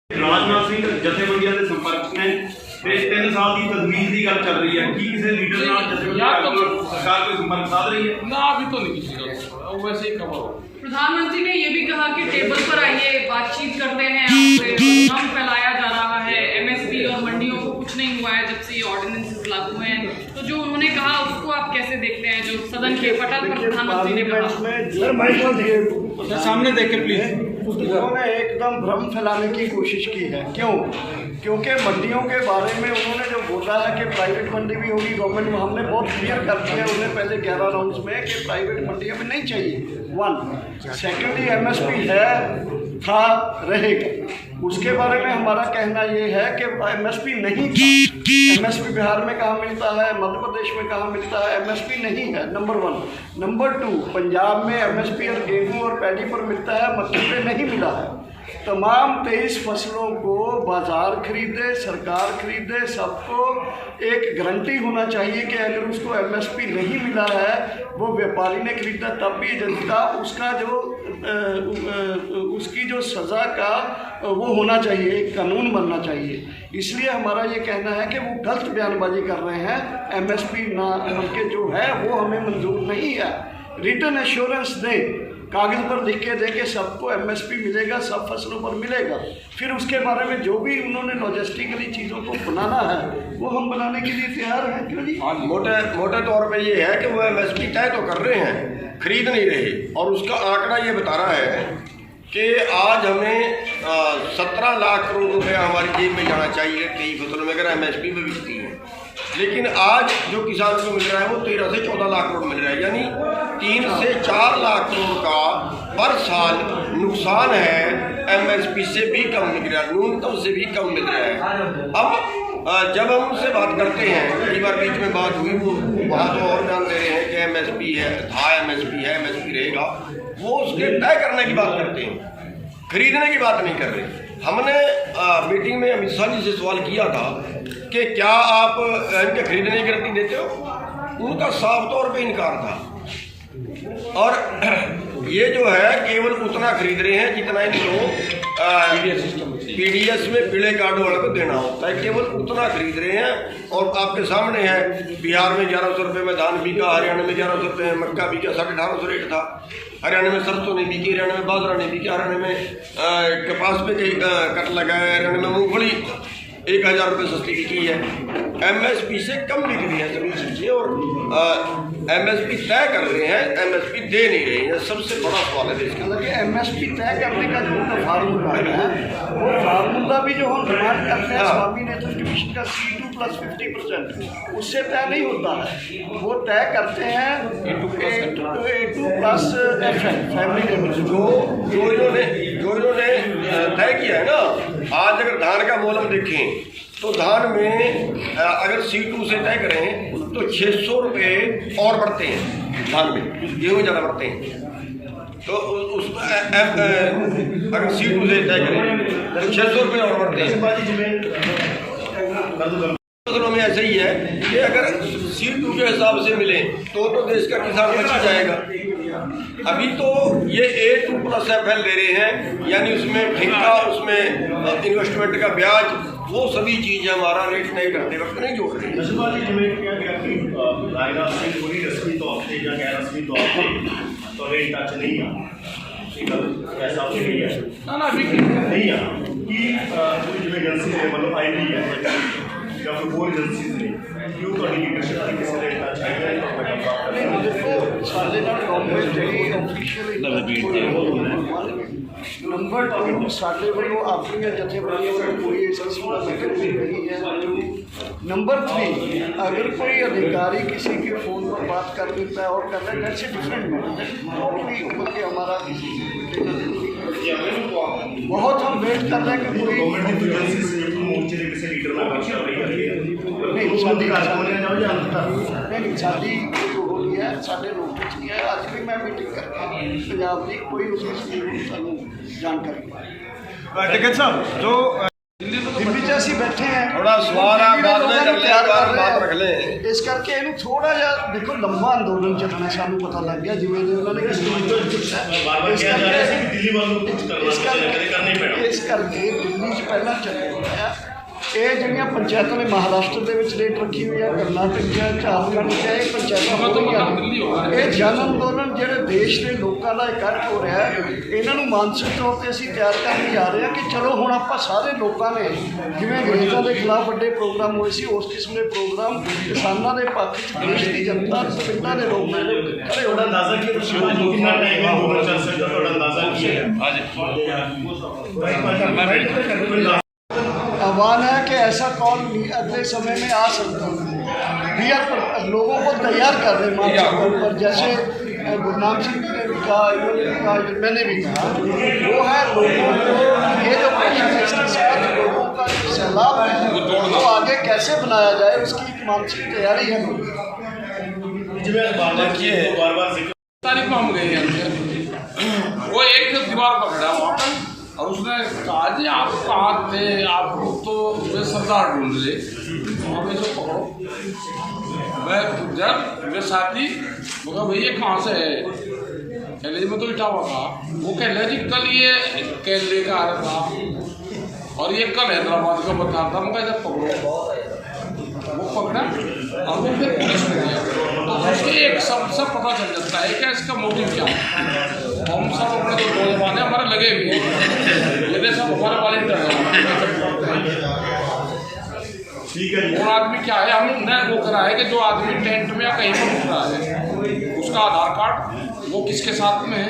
राजनाथ सिंह जथेबंदियों के संपर्क में 3 साल की तजवीज़ की गल चल रही है कि किसी लीडर सरकार कोई संपर्क साध रही है ना, अभी तो नहीं किसी का, वैसे ही कवर हो। प्रधानमंत्री ने ये भी कहा कि टेबल पर आइए, बातचीत करते हैं आपसे। नाम फैलाया जा रहा है, एमएसपी और मंडियों को कुछ नहीं हुआ है जब से ये ऑर्डिनेंसेस लागू हुए हैं। तो जो उन्होंने कहा उसको आप कैसे देखते हैं, जो सदन के पटल पर प्रधानमंत्री ने कहा? सामने देखे प्लीज। उन्होंने एकदम भ्रम फैलाने की कोशिश की है। क्यों? क्योंकि मंडियों के बारे में उन्होंने जो बोला है कि प्राइवेट मंडी भी होगी गवर्नमेंट में, हमने बहुत क्लियर कर दिया है उन्हें पहले 11 राउंड्स में कि प्राइवेट मंडियां में नहीं चाहिए। 1 सेकेंडली एमएसपी है, था, रहेगा। उसके बारे में हमारा कहना ये है कि एमएसपी नहीं था। एमएसपी बिहार में कहाँ मिलता है, मध्य प्रदेश में कहाँ मिलता है? एमएसपी नहीं है, नंबर 1। नंबर 2, पंजाब में एमएसपी और गेहूं और पैडी पर मिलता है, मक्के पे नहीं मिला है। तमाम 23 फसलों को बाजार खरीदे, सरकार खरीदे, सबको एक गारंटी होना चाहिए कि अगर उसको एमएसपी नहीं मिला है, वो व्यापारी ने खरीदा तब भी जनता उसका जो उसकी जो सज़ा का वो होना चाहिए, एक कानून बनना चाहिए। इसलिए हमारा ये कहना है कि वो गलत बयानबाजी कर रहे हैं। एमएसपी ना के जो है वो हमें मंजूर नहीं है। रिटर्न एश्योरेंस दें, कागज़ पर लिख के दे के सबको एमएसपी मिलेगा, सब फसलों पर मिलेगा। फिर उसके बारे में जो भी उन्होंने लॉजिस्टिकली चीज़ों को बनाना है वो हम बनाने के लिए तैयार हैं। क्यों जी? मोटे तौर पे ये है कि वो एमएसपी तय तो कर रहे हैं, खरीद नहीं रहे। और उसका आंकड़ा ये बता रहा है कि आज हमें 17 लाख करोड़ रुपया हमारी जेब में जाना चाहिए कई फसलों में अगर एमएसपी में बिकती है। लेकिन आज जो किसान को मिल रहा है वो 13 से 14 लाख करोड़ मिल रहा है, यानी 3 से 4 लाख करोड़ का पर साल नुकसान है। एमएसपी से भी कम मिल रहा है, न्यूनतम से भी कम मिल रहा है। अब जब हम उनसे बात करते हैं, कई बार बीच में बात हुई, वो वहाँ तो और ध्यान दे रहे हैं कि एमएसपी है, था एमएसपी है, एमएसपी रहेगा। वो उसके तय करने की बात करते हैं, खरीदने की बात नहीं कर रहे। हमने मीटिंग में अमित शाह जी से सवाल किया था कि क्या आप इनके खरीदने की गारंटी देते हो? उनका साफ तौर पे इनकार था। और ये जो है केवल उतना खरीद रहे हैं जितना इनको पीडीएस में पीले कार्ड वाले को देना होता है, केवल उतना खरीद रहे हैं। और आपके सामने है, बिहार में 1100 रुपये में धान बिका, हरियाणा में 1100 रुपये में मक्का बिका, 1850 रेट था। हरियाणा में सरसों नहीं बिकी, हरियाणा में बाजरा नहीं बिकी, हरियाणा में कपास पे कई कट लगा है, हरियाणा में मूंगफली 1000 रुपये सस्ती बिकी है। एमएसपी से कम बिक रही है सभी चीज़ें और एमएसपी तय कर रहे हैं, एमएसपी दे नहीं रहे हैं। सबसे बड़ा सवाल है देश का। हालांकि एमएसपी तय करने का जो फार्मूला है वो फार्मूला भी जो हम डिमांड करते हैं स्वामीनाथन कमीशन का C2 + 50%, उससे तय नहीं होता है। वो तय करते हैं A2 + FN फैमिली लेवल। जो इन्होंने तय किया है ना, आज अगर धान का मोल हम देखें तो धान में अगर C2 से तय करें तो 600 रुपये और बढ़ते हैं, धान में गेहूँ ज़्यादा बढ़ते हैं। तो उसमें अगर C2 से तय करें तो 600 रुपये और बढ़ते हैं। फसलों में ऐसा ही है कि अगर C2 के हिसाब से मिले तो देश का किसान बच जाएगा। अभी तो ये A2 + FN ले रहे हैं, यानी उसमें ठेका, उसमें इन्वेस्टमेंट का ब्याज, वो सभी चीज़ें हमारा रेट तय करते वक्त नहीं जोड़ रही है। नंबर 2 साढ़े वालों अपनी जथेबंदियों में कोई ऐसी सूरत नहीं है। नंबर 3, अगर कोई अधिकारी किसी के फ़ोन पर बात कर लेता है और कर रहा है, दैट्स ए डिफरेंट मैटर। ऊपर के हमारा किसी बहुत हम वेट कर रहे हैं कि कोई नहीं शादी हो रही है, साढ़े लोग है। आज भी मैं मीटिंग करके पंजाब की कोई उसकी जानकारी टिकट साहब जो टीवी 'ਚ ਅਸੀਂ ਬੈਠੇ हैं थोड़ा सवाल आप बाद में कर ले, ਤਿਆਰ ਕਰ बात ਰਹੇ रख लें। ਆ। ਇਸ ਕਰਕੇ ਇਹਨੂੰ ਥੋੜਾ ਜਿਹਾ ਦੇਖੋ ਲੰਬਾ ਅੰਦੋਲਨ ਚੱਲਣਾ ਸਾਨੂੰ ਪਤਾ ਲੱਗ ਗਿਆ ਜਿਵੇਂ ਦੇ ਉਹਨਾਂ ਨੇ ਬਾਰ-ਬਾਰ ਕਿਹਾ ਜਾ ਰਿਹਾ ਸੀ ਕਿ ਦਿੱਲੀ ਵੱਲ ਨੂੰ ਕੁਝ ਕਰਨਾ ਚਾਹੀਦਾ, ਕਦੇ ਕਰਨਾ ਹੀ ਪੈਣਾ। ਇਸ ਕਰਕੇ ਦਿੱਲੀ 'ਚ ਪਹਿਲਾਂ ਚੱਲਿਆ ਹੋਇਆ ਇਹ ਜਿਹੜੀਆਂ ਪੰਚਾਇਤਾਂ ਨੇ ਮਹਾਰਾਸ਼ਟਰ ਦੇ ਵਿੱਚ ਰੇਟ ਰੱਖੀ ਹੋਈ ਆ, ਕਰਨਾਟਕ 'ਚ, ਝਾਰਖੰਡ 'ਚ ਇਹ ਪੰਚਾਇਤਾਂ ਹੋ ਰਹੀਆਂ। ਇਹ ਜਨ ਅੰਦੋਲਨ ਜਿਹੜੇ ਦੇਸ਼ ਦੇ ਲੋਕਾਂ ਦਾ ਇਕੱਠ ਹੋ ਰਿਹਾ ਹੈ, ਇਹਨਾਂ ਨੂੰ ਮਾਨਸਿਕ ਤੌਰ 'ਤੇ ਅਸੀਂ ਤਿਆਰ ਕਰਨ ਜਾ ਰਹੇ ਹਾਂ ਕਿ ਚਲੋ ਹੁਣ ਆਪਾਂ ਸਾਰੇ ਲੋਕਾਂ ਨੇ ਜਿਵੇਂ ਅੰਗਰੇਜ਼ਾਂ ਦੇ ਖਿਲਾਫ ਵੱਡੇ ਪ੍ਰੋਗਰਾਮ ਹੋਏ ਸੀ ਉਸ ਕਿਸਮ ਦੇ ਪ੍ਰੋਗਰਾਮ ਕਿਸਾਨਾਂ ਦੇ ਪੱਖ 'ਚ ਦੇਸ਼ ਦੀ ਜਨਤਾ ਪਿੰਡਾਂ ਦੇ ਲੋਕ ਨੇ ਖੜੇ ਹੋਣਾ। ਅੰਦਾਜ਼ਾ ਕੀ ਤੁਸੀਂ ਕਿੰਨਾ ਟਾਈਮ ਇਹ ਅੰਦੋਲਨ ਚੱਲ ਸਕਦਾ, ਤੁਹਾਡਾ ਅੰਦਾਜ਼ਾ ਕੀ ਹੈ? आह्वान है कि ऐसा कौन अगले समय में आ सकता है। वी आर लोगों को तैयार कर रहे हैं मानसिक तौर पर, जैसे गुरनाम सिंह ने भी कहा, इन्होंने भी कहा, मैंने भी कहा, वो है लोगों को ये जो प्रश्न है इसके साथ लोगों का जो सैलाब है वो आगे कैसे बनाया जाए उसकी एक मानसिक तैयारी है। बार-बार तारीख में हम गए हैं, वो एक दीवार पर खड़ा वहाँ पर और उसने कहा जी आप कहाँ थे, आप तो वे सरदार ढूंढ रहे, हमें जो पकड़ो। मैं जब मेरे साथी वो कहा भैया कहाँ से है, कह ले मैं तो इटावा था। वो कह ले जी कल ये कैल लेकर आ रहा था और ये कल हैदराबाद का बता रहा था। मैं कहा जब पकड़ो, वो पकड़ा और वो फिर पुलिस में गया। तो उसके एक सब पता चल जाता है क्या इसका मोटिव क्या है। हम सब अपने तो नौजवान हमारे लगे भी हैं, ये सब हमारे वॉलंटियर हैं। ठीक है। और आदमी क्या है, हमने वो करा है कि जो आदमी टेंट में या कहीं पर रुक रहा है उसका आधार कार्ड, वो किसके साथ में है,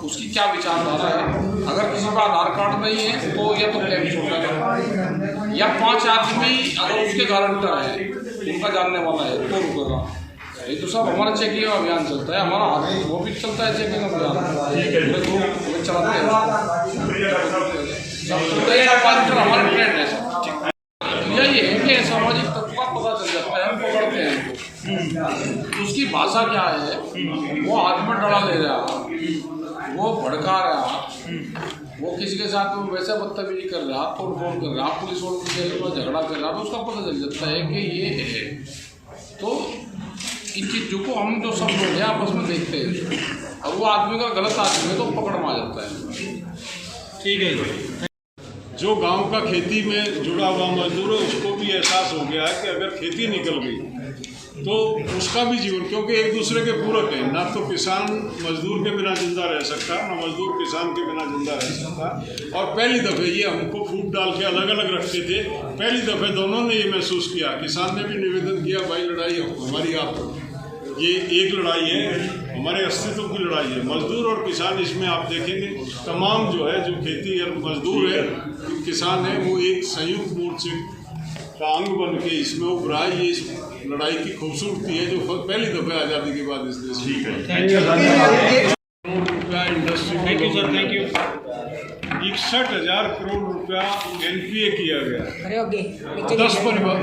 उसकी क्या विचारधारा है। अगर किसी का आधार कार्ड नहीं है तो या तो कैंप छूटेगा, या 5 आदमी अगर उसके गारंटर है, उनका जानने वाला है तो रुकेगा। ये तो सब हमारा चेकिंग अभियान चलता है, हमारा हाथ वो भी चलता है चेकिंग अभियान। ठीक है, चलाते हैं हमारे ट्रेंड है सब। यही है कि सामाजिक तत्व का पता चल जाता है, हम पकड़ते हैं तो उसकी भाषा क्या है, वो हाथ में डरा ले रहा, वो भड़का रहा, वो किसी के साथ में वैसे बदतमीजी कर रहा, तोड़ फोड़ कर रहा, पुलिस और झगड़ा कर रहा, तो उसका पता चल जाता है कि ये है। तो इन चीज़ों को हम जो सब लोग हैं आपस में देखते हैं, और वो आदमी का गलत आदमी है तो पकड़ में आ जाता है। ठीक है। जो गांव का खेती में जुड़ा हुआ मजदूर है उसको भी एहसास हो गया है कि अगर खेती निकल गई तो उसका भी जीवन, क्योंकि एक दूसरे के पूरक है, ना तो किसान मजदूर के बिना जिंदा रह सकता, ना मजदूर किसान के बिना जिंदा रह सकता। और पहली दफ़े ये हमको फूट डाल के अलग अलग रखते थे, पहली दफ़े दोनों ने ये महसूस किया, किसान ने भी निवेदन किया भाई लड़ाई हमारी आप, ये एक लड़ाई है, हमारे अस्तित्व की लड़ाई है। मजदूर और किसान इसमें आप देखेंगे तमाम जो है, जो खेती और मजदूर है, किसान है, वो एक संयुक्त मोर्चे का अंग बन के इसमें उभरा। ये इस लड़ाई की खूबसूरती है जो पहली दफ़े आज़ादी के बाद इस देश में। Industry, thank you sir, thank you. 61,000 crore रुपया NPA किया गया,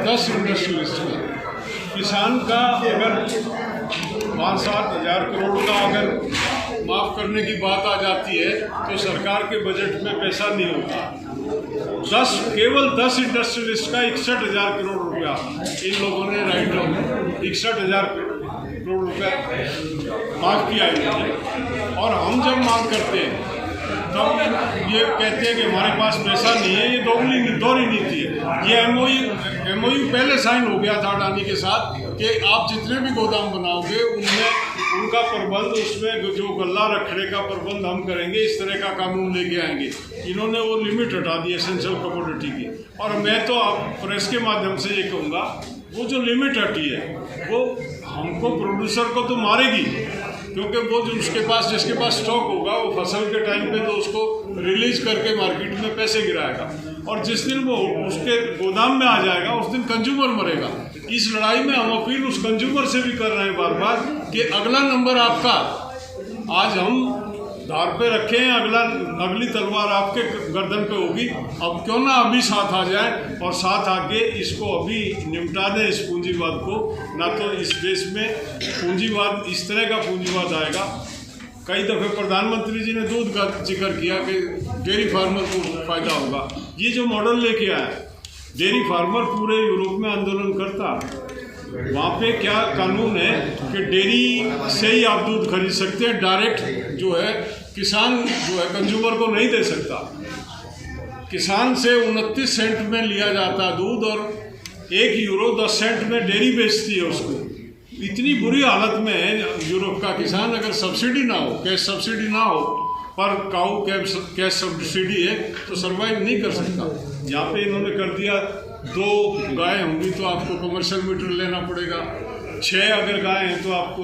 10 इंडस्ट्रियलिस्ट का। किसान का अगर 5-7 हज़ार करोड़ का अगर माफ़ करने की बात आ जाती है तो सरकार के बजट में पैसा नहीं होता। केवल 10 इंडस्ट्रियलिस्ट का 61,000 करोड़ रुपया इन लोगों ने राइट डाउन 61,000 करोड़ रुपया माफ़ किया इन्होंने। और हम जब मांग करते हैं तब ये कहते हैं कि हमारे पास पैसा नहीं है, ये दोहरी नीति है। ये MOU पहले साइन हो गया था अडानी के साथ कि आप जितने भी गोदाम बनाओगे उनमें उनका प्रबंध, उसमें जो गल्ला रखने का प्रबंध हम करेंगे, इस तरह का कानून लेके आएंगे। इन्होंने वो लिमिट हटा दी एसेंशियल कमोडिटी की। और मैं तो आप प्रेस के माध्यम से ये कहूँगा, वो जो लिमिट हटी है वो हमको प्रोड्यूसर को तो मारेगी, क्योंकि वो जो उसके पास जिसके पास स्टॉक होगा वो फसल के टाइम पे तो उसको रिलीज करके मार्केट में पैसे गिराएगा, और जिस दिन वो उसके गोदाम में आ जाएगा उस दिन कंज्यूमर मरेगा। इस लड़ाई में हम अपील उस कंज्यूमर से भी कर रहे हैं बार बार कि अगला नंबर आपका, आज हम धार पे रखे हैं, अगली तलवार आपके गर्दन पे होगी। अब क्यों ना अभी साथ आ जाए और साथ आके इसको अभी निपटा दें इस पूंजीवाद को, ना तो इस देश में पूंजीवाद, इस तरह का पूंजीवाद आएगा। कई दफ़े प्रधानमंत्री जी ने दूध का जिक्र किया कि डेयरी फार्मर को फायदा होगा। ये जो मॉडल लेके आए डेयरी फार्मर पूरे यूरोप में आंदोलन करता। वहाँ पे क्या कानून है कि डेयरी से ही आप दूध खरीद सकते हैं, डायरेक्ट जो है किसान जो है कंज्यूमर को नहीं दे सकता। किसान से 29 सेंट में लिया जाता दूध और 1 यूरो 10 सेंट में डेयरी बेचती है उसको। इतनी बुरी हालत में है यूरोप का किसान, अगर सब्सिडी ना हो, कैश सब्सिडी ना हो, पर काऊ कैश सब्सिडी है तो सर्वाइव नहीं कर सकता। यहाँ पे इन्होंने कर दिया 2 गाय होंगी तो आपको कमर्शियल मीटर लेना पड़ेगा, 6 अगर गाय हैं तो आपको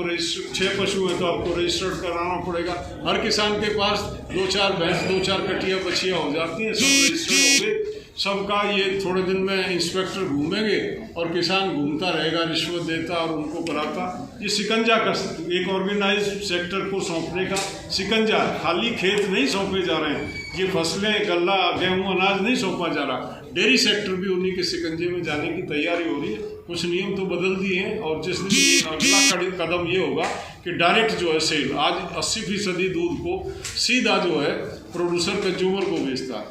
6 पशु हैं तो आपको रजिस्टर्ड कराना पड़ेगा। हर किसान के पास 2-4 भैंस 2-4 कटिया बछिया हो जाती हैं, सब रजिस्टर्ड हो गए सबका। ये थोड़े दिन में इंस्पेक्टर घूमेंगे और किसान घूमता रहेगा, रिश्वत देता और उनको कराता। ये शिकंजा का एक ऑर्गेनाइज सेक्टर को सौंपने का शिकंजा, खाली खेत नहीं सौंपे जा रहे हैं, ये फसलें गल्ला गेहूँ अनाज नहीं सौंपा जा रहा। डेयरी सेक्टर भी उन्हीं के शिकंजे में जाने की तैयारी हो रही है। कुछ नियम तो बदल दिए हैं और जिस दिन अगला कदम ये होगा कि डायरेक्ट जो है सेल, आज 80% दूध को सीधा जो है प्रोड्यूसर कंज्यूमर को बेचता है,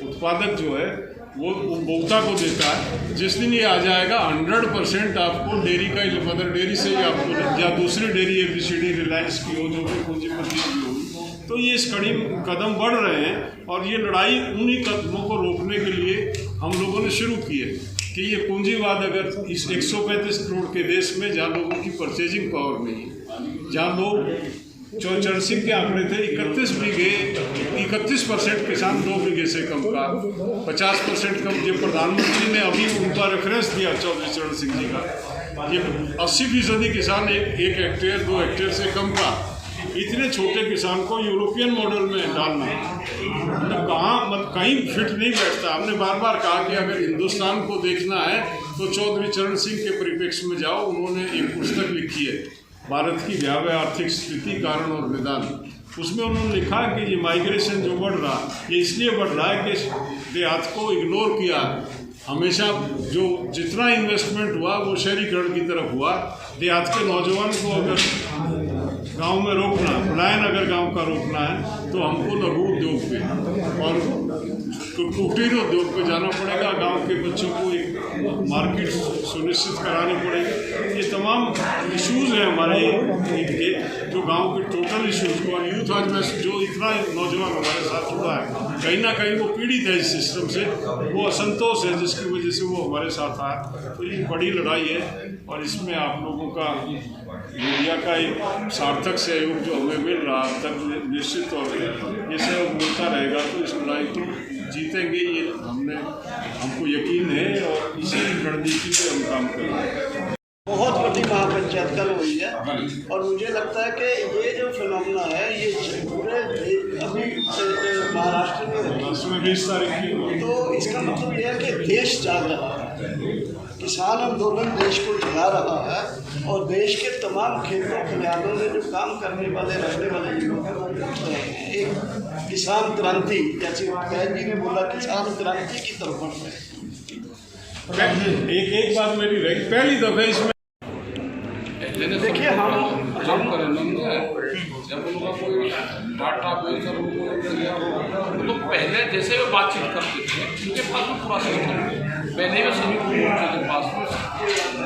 उत्पादक जो है वो उपभोक्ता को देता है। जिस दिन ये आ जाएगा 100% आपको डेयरी का, मदर डेयरी से ही आपको या दूसरी डेयरी ABCD रिलायंस की हो जो भी पूंजीपति की होगी, तो ये इस कड़ी कदम बढ़ रहे हैं। और ये लड़ाई उन्हीं कदमों को रोकने के लिए हम लोगों ने शुरू की है कि ये पूंजीवाद अगर इस 135 करोड़ के देश में जहाँ लोगों की परचेजिंग पावर नहीं है, जहाँ लोग चरण सिंह के आंकड़े थे 31% किसान 2 बीघे से कम का, 50% कम। ये प्रधानमंत्री ने अभी उनका रेफरेंस दिया चौधरी चरण सिंह जी का, ये 80% किसान 1 हेक्टेयर 2 हेक्टेयर से कम का। इतने छोटे किसान को यूरोपियन मॉडल में डालना मतलब कहीं फिट नहीं बैठता। हमने बार बार कहा कि अगर हिंदुस्तान को देखना है तो चौधरी चरण सिंह के परिप्रेक्ष्य में जाओ। उन्होंने एक पुस्तक लिखी है, भारत की भयावह आर्थिक स्थिति, कारण और निदान। उसमें उन्होंने लिखा कि ये माइग्रेशन जो बढ़ रहा ये इसलिए बढ़ रहा है कि देहात को इग्नोर किया। हमेशा जो जितना इन्वेस्टमेंट हुआ वो शहरीकरण की तरफ हुआ। देहात के नौजवान को अगर गांव में रोकना, पलायन अगर गांव का रोकना है तो हमको लघु उद्योग पे और कुटीर उद्योग पे जाना पड़ेगा। गांव के बच्चों को एक मार्केट सुनिश्चित करानी पड़ेगी। ये तमाम इश्यूज़ हैं हमारे के, जो गांव के टोटल इश्यूज़ को। और यूथ आज में जो इतना नौजवान हमारे साथ जुड़ा है, कहीं ना कहीं वो पीड़ित है इस सिस्टम से, वो असंतोष है जिसकी वजह से वो हमारे साथ आया। तो ये बड़ी लड़ाई है और इसमें आप लोगों का, मीडिया का एक सार्थक सहयोग जो हमें मिल रहा है तक निश्चित तौर पर ये सहयोग मिलता रहेगा तो इस लड़ाई को जीतेंगे, ये हमको यकीन है और इसी रणनीति पे हम काम कर रहे हैं। बहुत बड़ी महापंचायत कल हुई है और मुझे लगता है कि ये जो फिनोमेना है ये पूरे अभी महाराष्ट्र में 20 तारीख की, तो इसका मतलब ये है कि देश जाग रहा है, किसान आंदोलन देश को जगा रहा है और देश के तमाम खेतों खलिहानों में जो काम करने वाले रहने वाले लोग एक किसान क्रांति, जैसे कैद जी ने बोला, किसान क्रांति की तरफ बढ़ रहे हैं। एक बात मेरी रही, पहली दफे इसमें देखिए हम जब उनका कोई डाटा बेस और उनको तो पहले जैसे वो बातचीत करते थे उनके पास में पूरा सिस्टम पहले में संयुक्त मोर्चे के पास में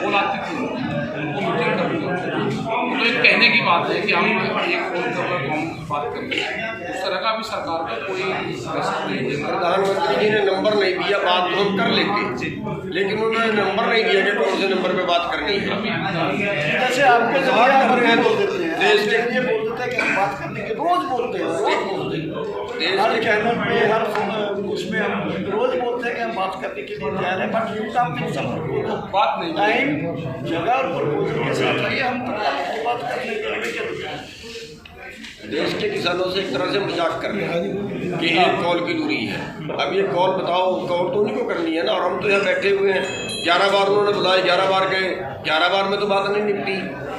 बुलाती थी, उनको मीटिंग करनी होती। तो एक कहने की बात है कि हम एक फोन कर रहे हम बात कर रहे हैं, उस तरह का भी सरकार का कोई मैसेज नहीं है। प्रधानमंत्री जी ने नंबर नहीं दिया, बात तो हम कर लेंगे, लेकिन उन्होंने नंबर नहीं दिया कि कौन से नंबर पे बात करनी है। जैसे आपके जवाब बोल देते हैं, देश के लिए बोल देते हैं कि हम बात करने के रोज बोलते हैं, हर चैनल पे हर उसमें हम रोज बोलते हैं कि हम बात करने के लिए तैयार हैं, बट यू काम बात नहीं, टाइम जगह और प्रपोजल के साथ आइए, हम बात करने के लिए देश के किसानों से एक तरह से मजाक कर रहे हैं कि एक कॉल की दूरी है। अब ये कॉल बताओ, कॉल तो उन्हीं को करनी है ना, और हम तो यहाँ बैठे हुए हैं। 11 बार उन्होंने बुलाए, 11 बार गए, 11 बार में तो बात नहीं निपटी,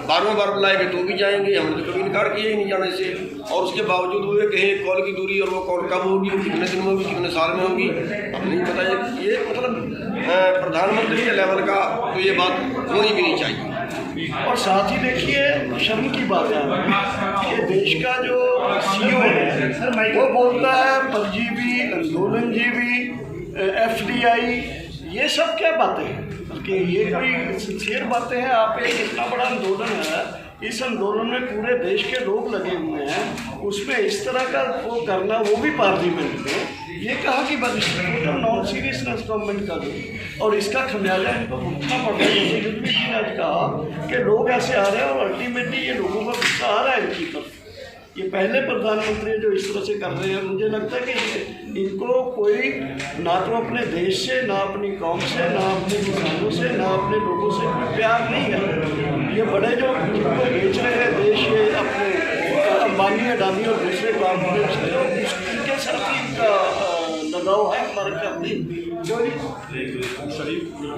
12वें बार बुलाएंगे तो भी जाएंगे। हमने तो कभी इनकार किया ही नहीं जाने से, और उसके बावजूद वो कहें एक कॉल की दूरी, और वो कॉल कब होगी, कितने दिन में होगी, कितने साल में होगी, अब नहीं पता। ये मतलब प्रधानमंत्री के लेवल का तो ये बात होनी भी नहीं चाहिए। और साथ ही देखिए शर्म की बात है कि देश का जो CEO है वो बोलता है परजीवी, आंदोलनजीवी, FDI, ये सब क्या बातें हैं? बल्कि ये कोई सिंसियर बातें हैं? आप एक इतना बड़ा आंदोलन है, इस आंदोलन में पूरे देश के लोग लगे हुए हैं, उसमें इस तरह का वो करना, वो भी पार्लियामेंट में, ये कहा कि टोटल नॉन सीरियसनेस गवर्नमेंट का भी, और इसका खमियाजा इनको भुगतना पड़ रहा है। जैसे युद्धवीर जी ने आज कहा कि लोग ऐसे आ रहे हैं और अल्टीमेटली ये लोगों का गुस्सा आ रहा है इनकी तरफ। ये पहले प्रधानमंत्री जो इस तरह से कर रहे हैं, मुझे लगता है कि इनको कोई ना तो अपने देश से, ना अपनी कौम से, ना अपने किसानों से, ना अपने लोगों से कोई प्यार नहीं है। ये बड़े जो जिनको बेच रहे हैं देश, ये अपने अंबानी, अडानी और दूसरे कॉर्पोरेट से, इनके साथ ही लगाव है हमारे जो